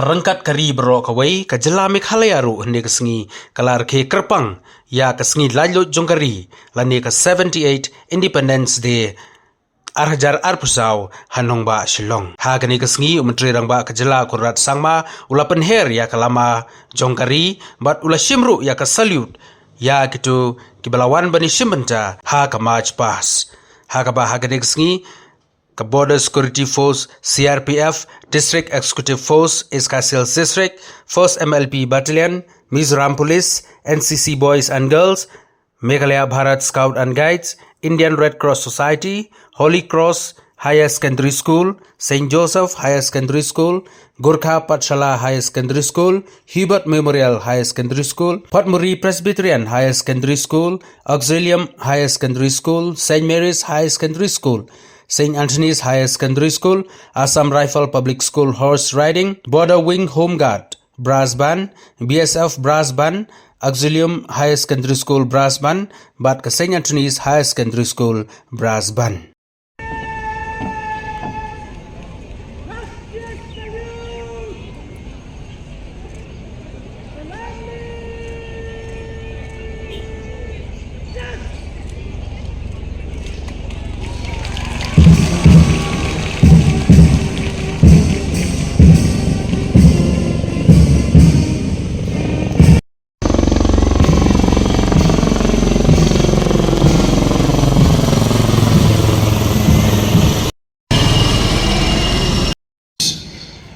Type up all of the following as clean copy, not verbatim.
rangkat kari bro kawai ka Jylla Meghalaya ru hne kasngi kala Rakhe kerpang ya kasngi lalo jongkari lane ka 78 Independence Day arhajar arpusau hanong ba shilong ha kani kasngi umtri rang ba ka Jylla Conrad sangma ula penher ya kalama jongkari bat ula shimru ya ka salute ya kitu kibalawan bani shimbenta ha ka march pass ha ka ba ha kani kasngi ka Border Security Force CRPF District Executive Force Iskasils District 1st MLP Battalion Mizoram Police NCC Boys and Girls Meghalaya Bharat Scout and Guides Indian Red Cross Society Holy Cross Higher Secondary School St. Joseph Higher Secondary School Gurkha Patshala Higher Secondary School Hubert Memorial Higher Secondary School Patmuri Presbyterian Higher Secondary School Auxilium Higher Secondary School St. Mary's Higher Secondary School St. Anthony's Higher Secondary School, Assam Rifle Public School Horse Riding, Border Wing Home Guard, Brass Band, BSF Brass Band, Auxilium Higher Secondary School Brass Band, Bat St. Anthony's Higher Secondary School Brass Band.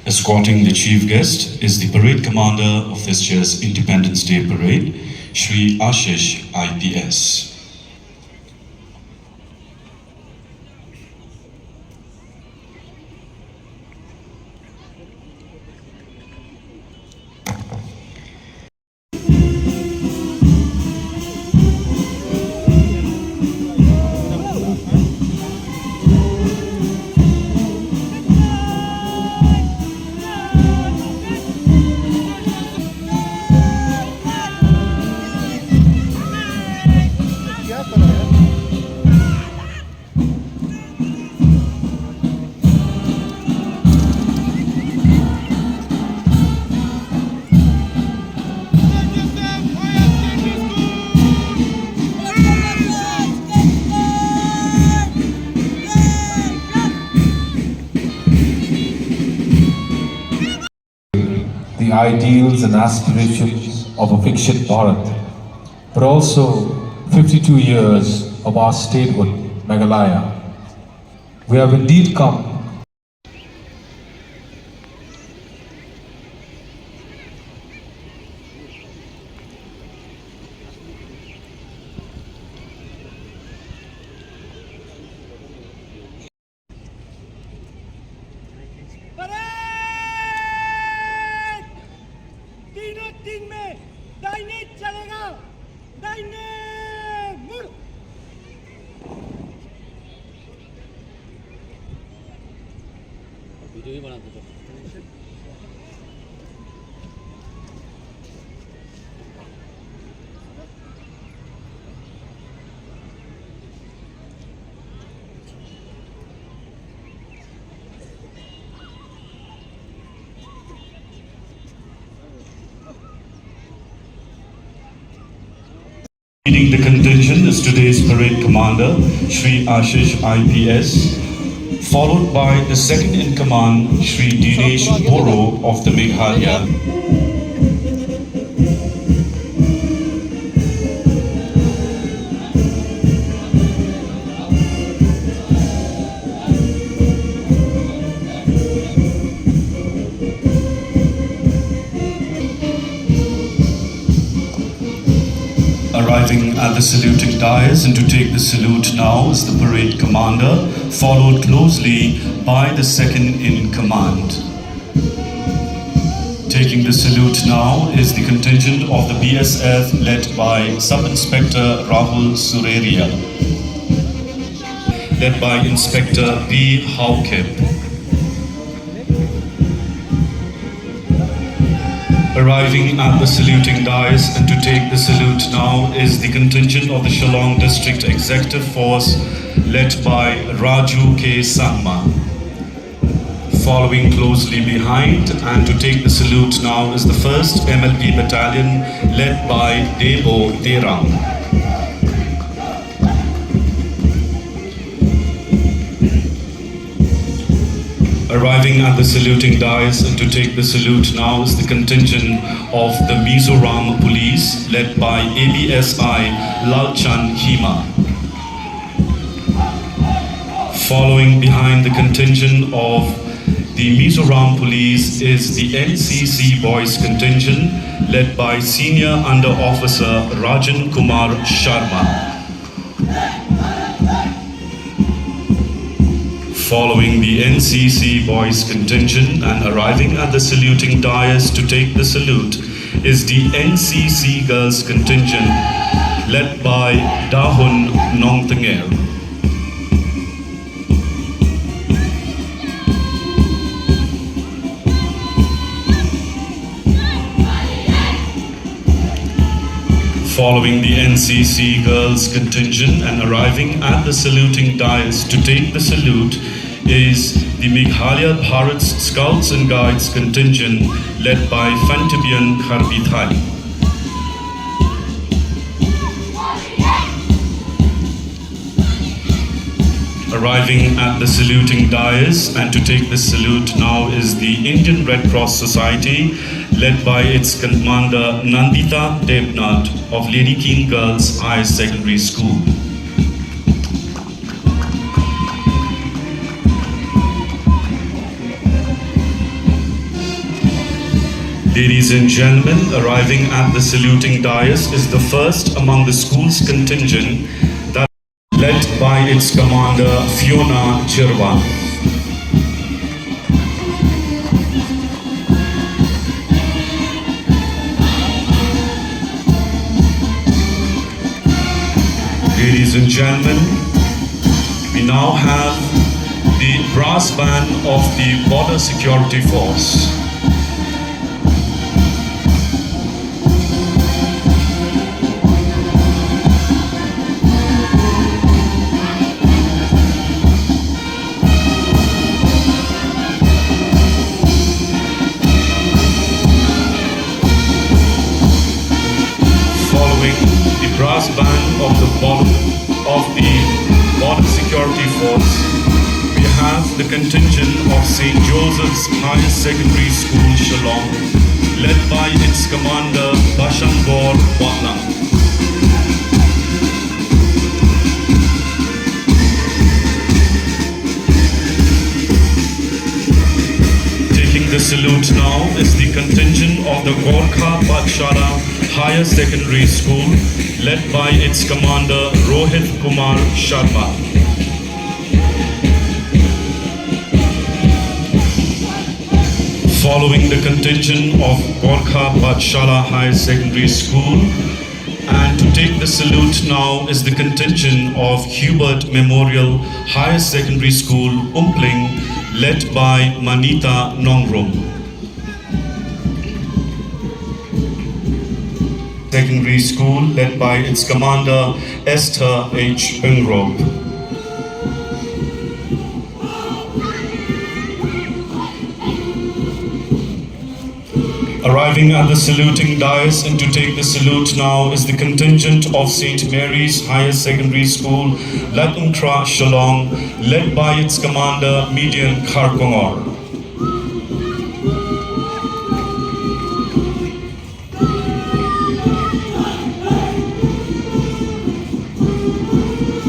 Escorting the chief guest is the parade commander of this year's Independence Day Parade, Shri Ashish IPS. The ideals and aspirations of a Viksit Bharat, but also 52 years of our statehood, Meghalaya. We have indeed come दिन में दाहिने चलेगा दाहिने मुड़ video भी बना दो Leading the contingent is today's parade commander, Shri Ashish IPS, followed by the second in command, Shri Dinesh Boro of the Meghalaya. Arriving at the saluting dais and to take the salute now is the parade commander, followed closely by the second in command. Taking the salute now is the contingent of the BSF led by Sub-Inspector Rahul Sureria, led by Inspector B. Haukip. Arriving at the saluting dais and to take the salute now is the contingent of the Shillong District Executive Force led by Raju K. Sangma. Following closely behind and to take the salute now is the 1st MLP Battalion led by Debo Terang. Arriving at the saluting dais and to take the salute now is the contingent of the Mizoram Police led by ABSI Lalchan Hima. Following behind the contingent of the Mizoram Police is the NCC Boys contingent led by Senior Under Officer Rajan Kumar Sharma. Following the NCC Boys contingent and arriving at the saluting dais to take the salute is the NCC Girls contingent led by Dahun Nongtanger. Following the NCC Girls contingent and arriving at the saluting dais to take the salute is the Meghalaya Bharat's Scouts and Guides contingent led by Fantibian Kharbithai. Arriving at the saluting dais and to take the salute now is the Indian Red Cross Society led by its commander Nandita Devnath of Lady King Girls Higher Secondary School. Ladies and gentlemen, arriving at the saluting dais is the first among the school's contingent that led by its commander Fiona Chirwan. Ladies and gentlemen, we now have the brass band of the Border Security Force. Brass band of the Border Security Force, we have the contingent of St. Joseph's Higher Secondary School, Shillong, led by its commander Bashangor Watlang. Taking the salute now is the contingent of the Gorkha Pathshala Higher Secondary School, led by its commander Rohit Kumar Sharma. Following the contingent of Gorkha Pathshala Higher Secondary School, and to take the salute now is the contingent of Hubert Memorial Higher Secondary School, Umpling, led by Manita Nongrum. Secondary School led by its commander Esther H. Pengrove. Arriving at the saluting dais and to take the salute now is the contingent of St. Mary's Higher Secondary School, Latuntra, Shillong, led by its commander Median Kharkongor.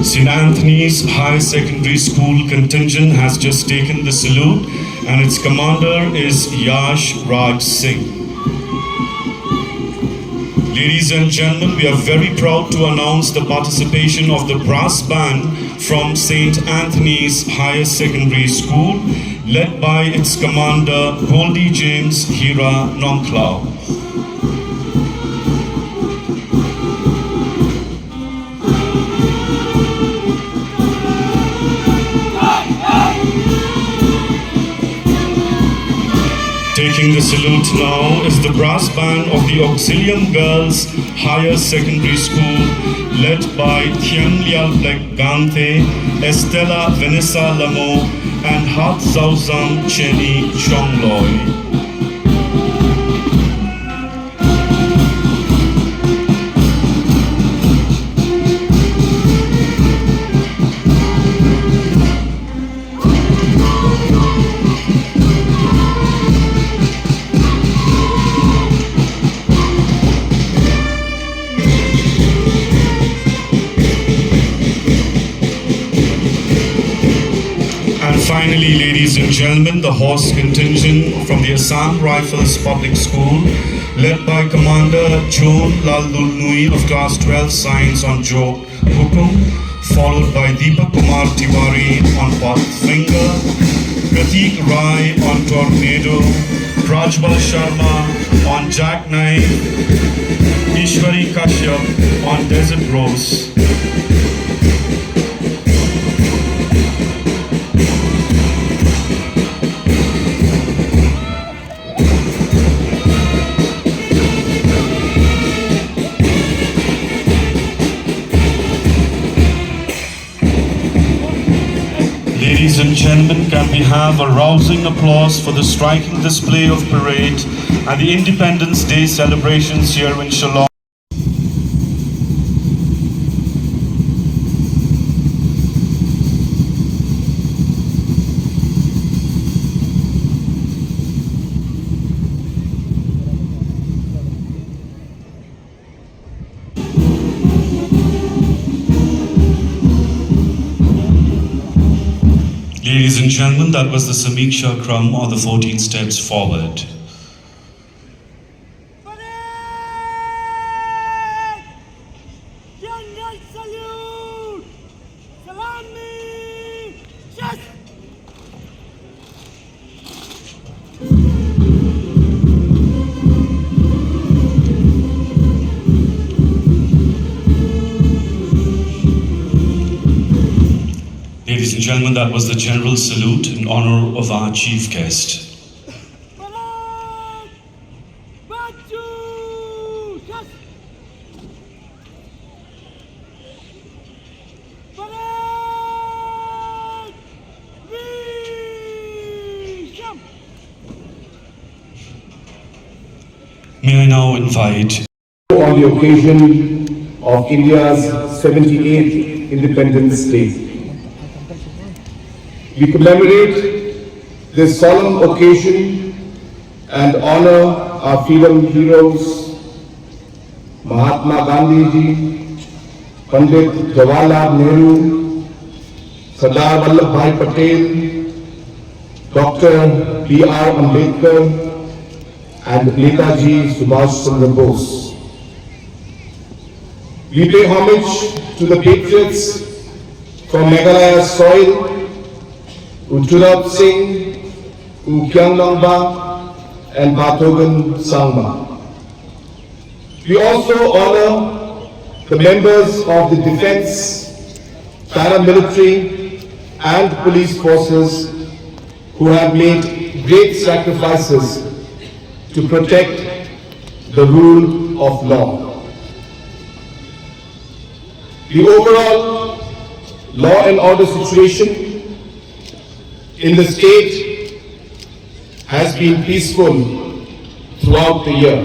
St. Anthony's Higher Secondary School contingent has just taken the salute and its commander is Yash Raj Singh. Ladies and gentlemen, we are very proud to announce the participation of the brass band from St. Anthony's Higher Secondary School, led by its commander Goldie James Hira Nongklau. Taking the salute now is the brass band of the Auxilium Girls Higher Secondary School, led by Thiang Lial Black Gante, Estella Vanessa Lamo, and Hat Zauzam Cheni Chongloi. Finally, ladies and gentlemen, the horse contingent from the Assam Rifles Public School, led by Commander John Laldul Nui of Class 12 Science on Jingphuh, followed by Deepak Kumar Tiwari on Pathfinger, Pratik Rai on Tornado, Rajbal Sharma on Jackknife, Ishwari Kashyap on Desert Rose. Ladies and gentlemen, can we have a rousing applause for the striking display of parade and the Independence Day celebrations here in Shillong? Ladies and gentlemen, that was the Samiksha Kram, or the 14 steps forward. General salute! Salami! Just! Ladies and gentlemen, that was the general salute in honor of our chief guest. Parade! Baju! Just! Parade! Visham! May I now invite on the occasion of India's 78th Independence Day. We commemorate this solemn occasion and honor our freedom heroes, Mahatma Gandhi ji, Pandit Jawaharlal Nehru, Sardar Vallabhbhai Patel, Dr. B.R. Ambedkar, and Netaji Subhash Chandra Bose. We pay homage to the patriots from Meghalaya's soil, Ujjwal Singh, Kyang Nangba, and Bathogan Sangma. We also honor the members of the defense, paramilitary, and police forces who have made great sacrifices to protect the rule of law. The overall law and order situation in the state has been peaceful throughout the year.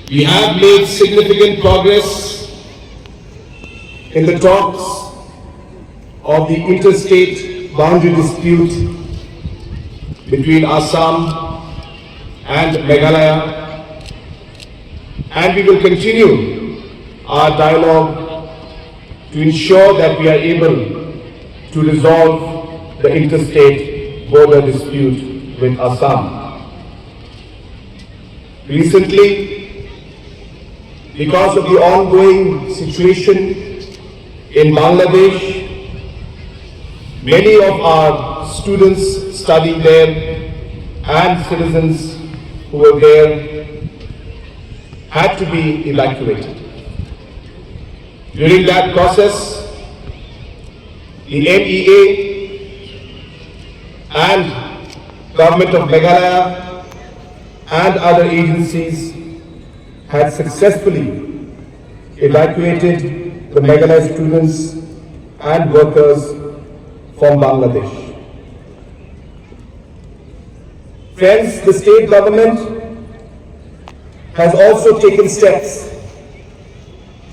We have made significant progress in the talks of the interstate boundary dispute between Assam and Meghalaya, and we will continue our dialogue to ensure that we are able to resolve the interstate border dispute with Assam. Recently, because of the ongoing situation in Bangladesh, many of our students studying there and citizens who were there had to be evacuated. During that process, the MEA and Government of Meghalaya and other agencies had successfully evacuated the Meghalaya students and workers from Bangladesh. Friends, the state government has also taken steps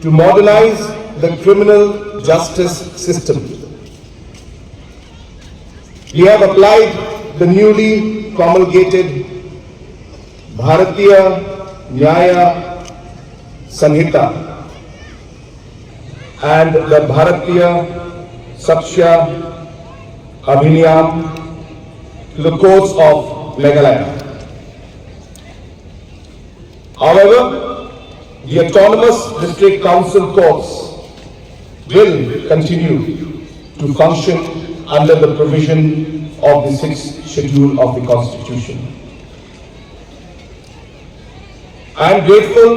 to modernize the criminal justice system. We have applied the newly promulgated Bharatiya Nyaya Sanhita and the Bharatiya Saksha Abhiniyam to the courts of Meghalaya. However, the autonomous district council courts will continue to function under the provision of the 6th schedule of the Constitution. I am grateful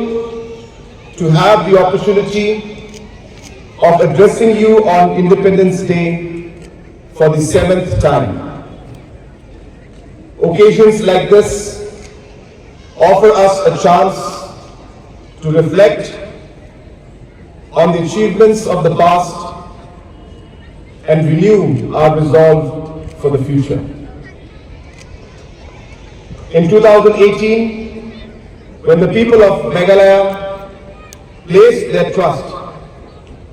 to have the opportunity of addressing you on Independence Day for the 7th time. Occasions like this offer us a chance to reflect on the achievements of the past and renew our resolve for the future. In 2018, when the people of Meghalaya placed their trust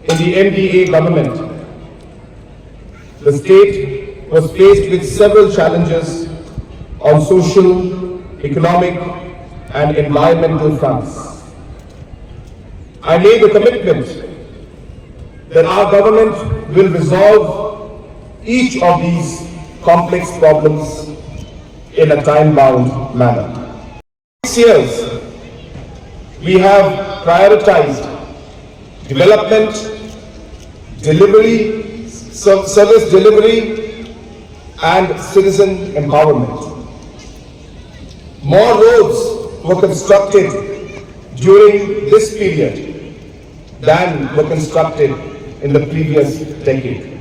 in the MDA government, the state was faced with several challenges on social, economic, and environmental fronts. I made a commitment that our government will resolve each of these complex problems in a time-bound manner. 6 years, we have prioritized development, delivery, service delivery, and citizen empowerment. More roads were constructed during this period than were constructed in the previous decade.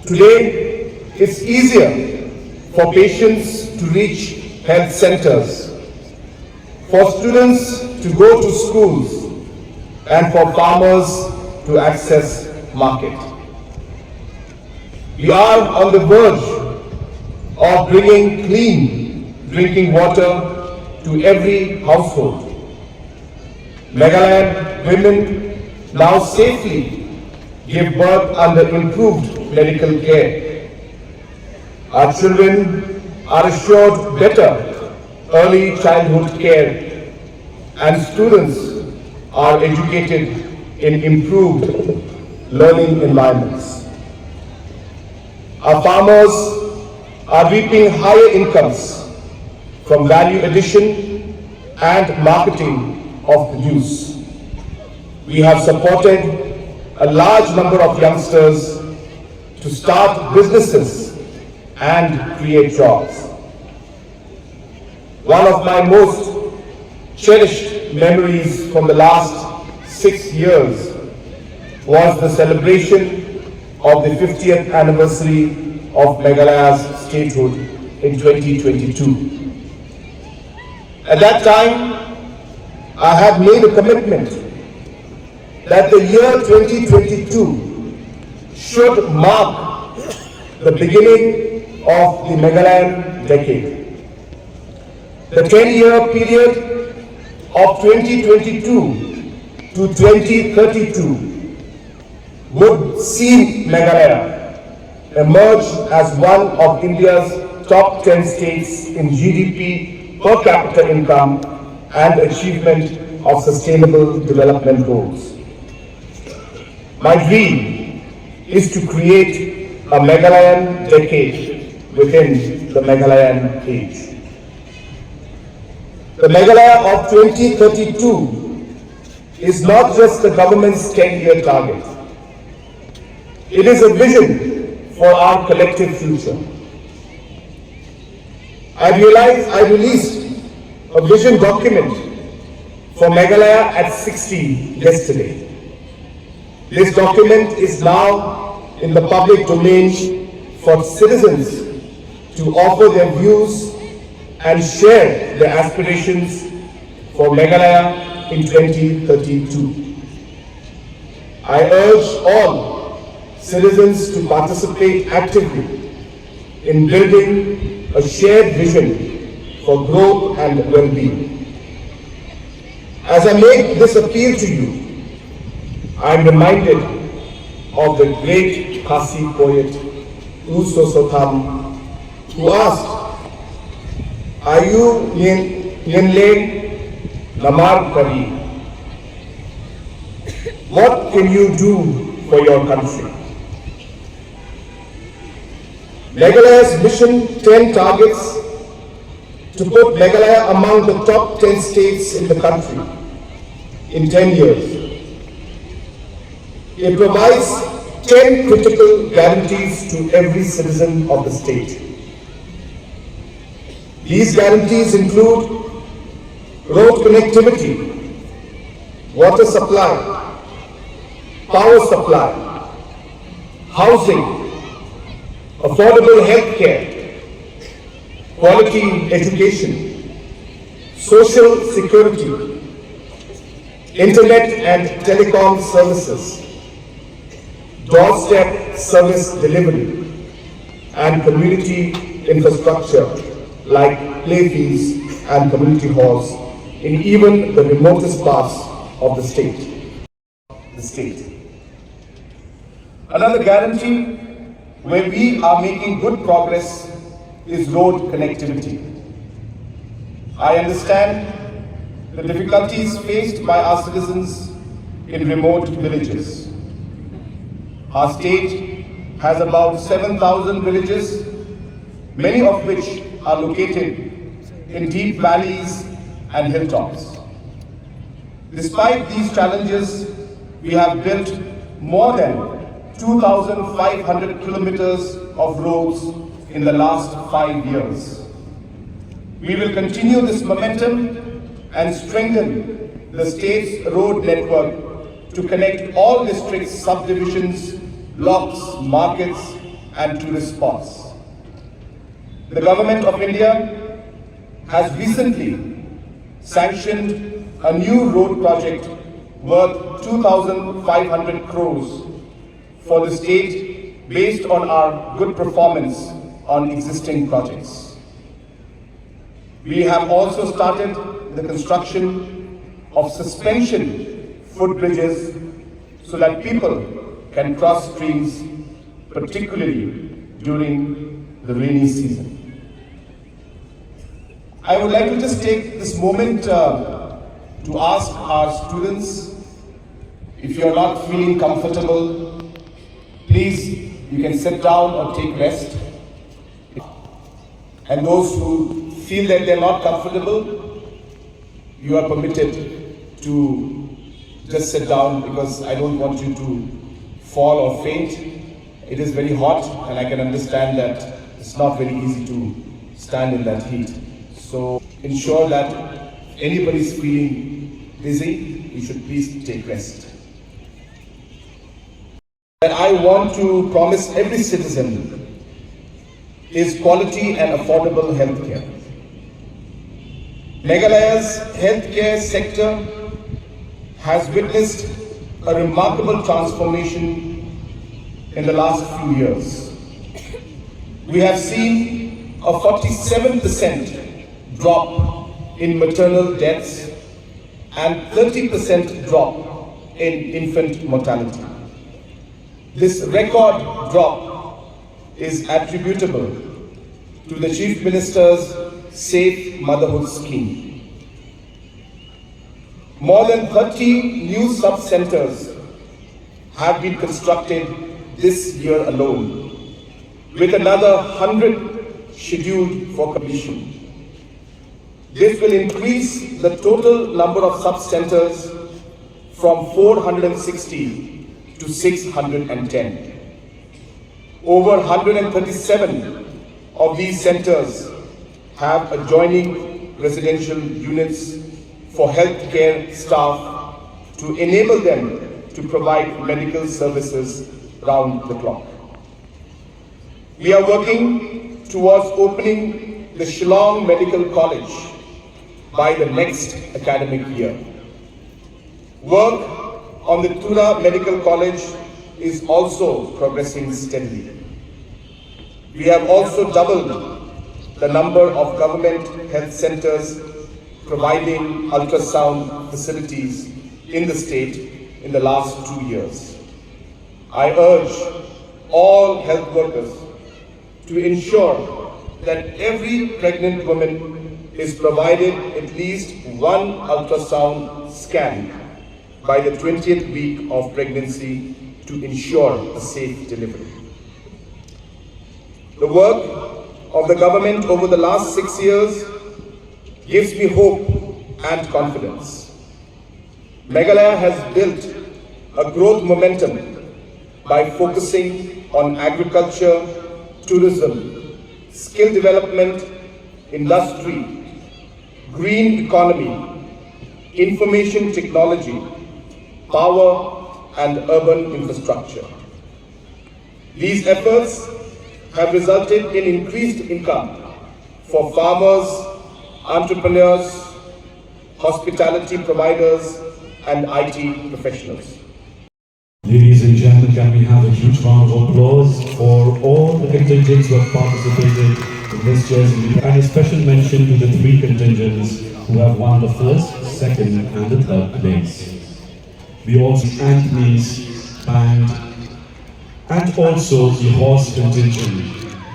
Today, it's easier for patients to reach health centers, for students to go to schools, and for farmers to access market. We are on the verge of bringing clean drinking water to every household. Meghalayan women now safely give birth under improved medical care. Our children are assured better early childhood care, and students are educated in improved learning environments. Our farmers are reaping higher incomes from value addition and marketing of produce. We have supported a large number of youngsters to start businesses and create jobs. One of my most cherished memories from the last 6 years was the celebration of the 50th anniversary of Meghalaya's statehood in 2022. At that time, I had made a commitment that the year 2022 should mark the beginning of the Meghalayan decade. The 10-year period of 2022 to 2032 would see Meghalaya emerge as one of India's top 10 states in GDP per capita income and achievement of sustainable development goals. My dream is to create a Meghalayan decade within the Meghalayan age. The Meghalaya of 2032 is not just the government's 10-year target. It is a vision for our collective future. I released a vision document for Meghalaya at 60 yesterday. This document is now in the public domain for citizens to offer their views and share their aspirations for Meghalaya in 2032. I urge all citizens to participate actively in building a shared vision for growth and well-being. As I make this appeal to you, I am reminded of the great Khasi poet U Sosotham, who asked, Ayu Nyenle Namar Kari? What can you do for your country? Meghalaya's Mission 10 targets to put Meghalaya among the top 10 states in the country in 10 years. It provides 10 critical guarantees to every citizen of the state. These guarantees include road connectivity, water supply, power supply, housing, affordable health care, quality education, social security, internet and telecom services, doorstep service delivery, and community infrastructure like playfields and community halls in even the remotest parts of the state. Another guarantee where we are making good progress is road connectivity. I understand the difficulties faced by our citizens in remote villages. Our state has about 7,000 villages, many of which are located in deep valleys and hilltops. Despite these challenges, we have built more than 2,500 kilometers of roads in the last 5 years. We will continue this momentum and strengthen the state's road network to connect all districts, subdivisions, blocks, markets, and tourist spots. The Government of India has recently sanctioned a new road project worth 2,500 crores for the state based on our good performance on existing projects. We have also started the construction of suspension footbridges so that people can cross streams, particularly during the rainy season. I would like to just take this moment to ask our students, if you're not feeling comfortable, please, you can sit down or take rest. And those who feel that they're not comfortable, you are permitted to just sit down, because I don't want you to fall or faint. It is very hot, and I can understand that it's not very easy to stand in that heat. So ensure that anybody's feeling dizzy, you should please take rest. That I want to promise every citizen is quality and affordable healthcare. Meghalaya's healthcare sector has witnessed a remarkable transformation in the last few years. We have seen a 47% drop in maternal deaths and 30% drop in infant mortality. This record drop is attributable to the Chief Minister's Safe Motherhood Scheme. More than 30 new sub-centers have been constructed this year alone, with another 100 scheduled for completion. This will increase the total number of sub-centers from 460 to 610. Over 137 of these centers have adjoining residential units for healthcare staff to enable them to provide medical services round the clock. We are working towards opening the Shillong Medical College by the next academic year. Work on the Tura Medical College is also progressing steadily. We have also doubled the number of government health centers providing ultrasound facilities in the state in the last 2 years. I urge all health workers to ensure that every pregnant woman is provided at least one ultrasound scan by the 20th week of pregnancy to ensure a safe delivery. The work of the government over the last 6 years gives me hope and confidence. Meghalaya has built a growth momentum by focusing on agriculture, tourism, skill development, industry, green economy, information technology, power and urban infrastructure. These efforts have resulted in increased income for farmers, entrepreneurs, hospitality providers and IT professionals. Ladies and gentlemen, can we have a huge round of applause for all the contingents who have participated in this year's meeting, and a special mention to the 3 contingents who have won the first, second and the third place. We also Anthony's band and also the horse contingent.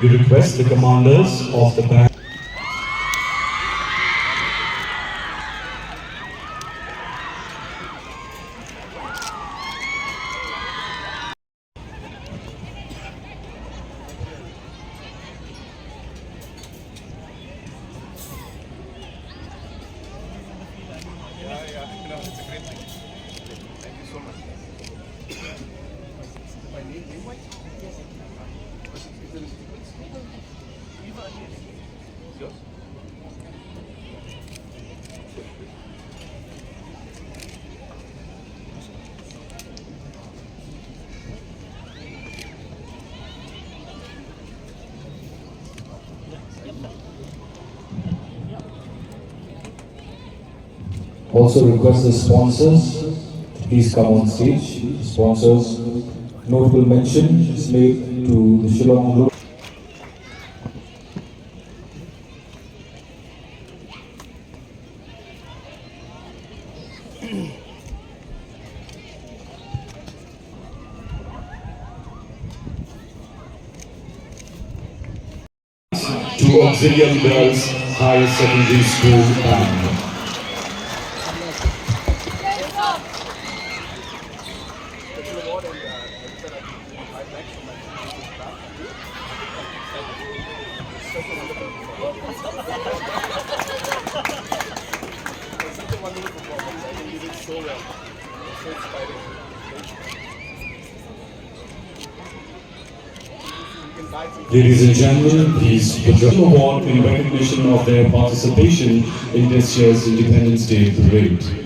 We request the commanders of the band Also request the sponsors to please come on stage. Sponsors, notable mention is made to the Shillong. to Auxiliary Girls Higher Secondary School band. Ladies and gentlemen, please put your award in recognition of their participation in this year's Independence Day Parade.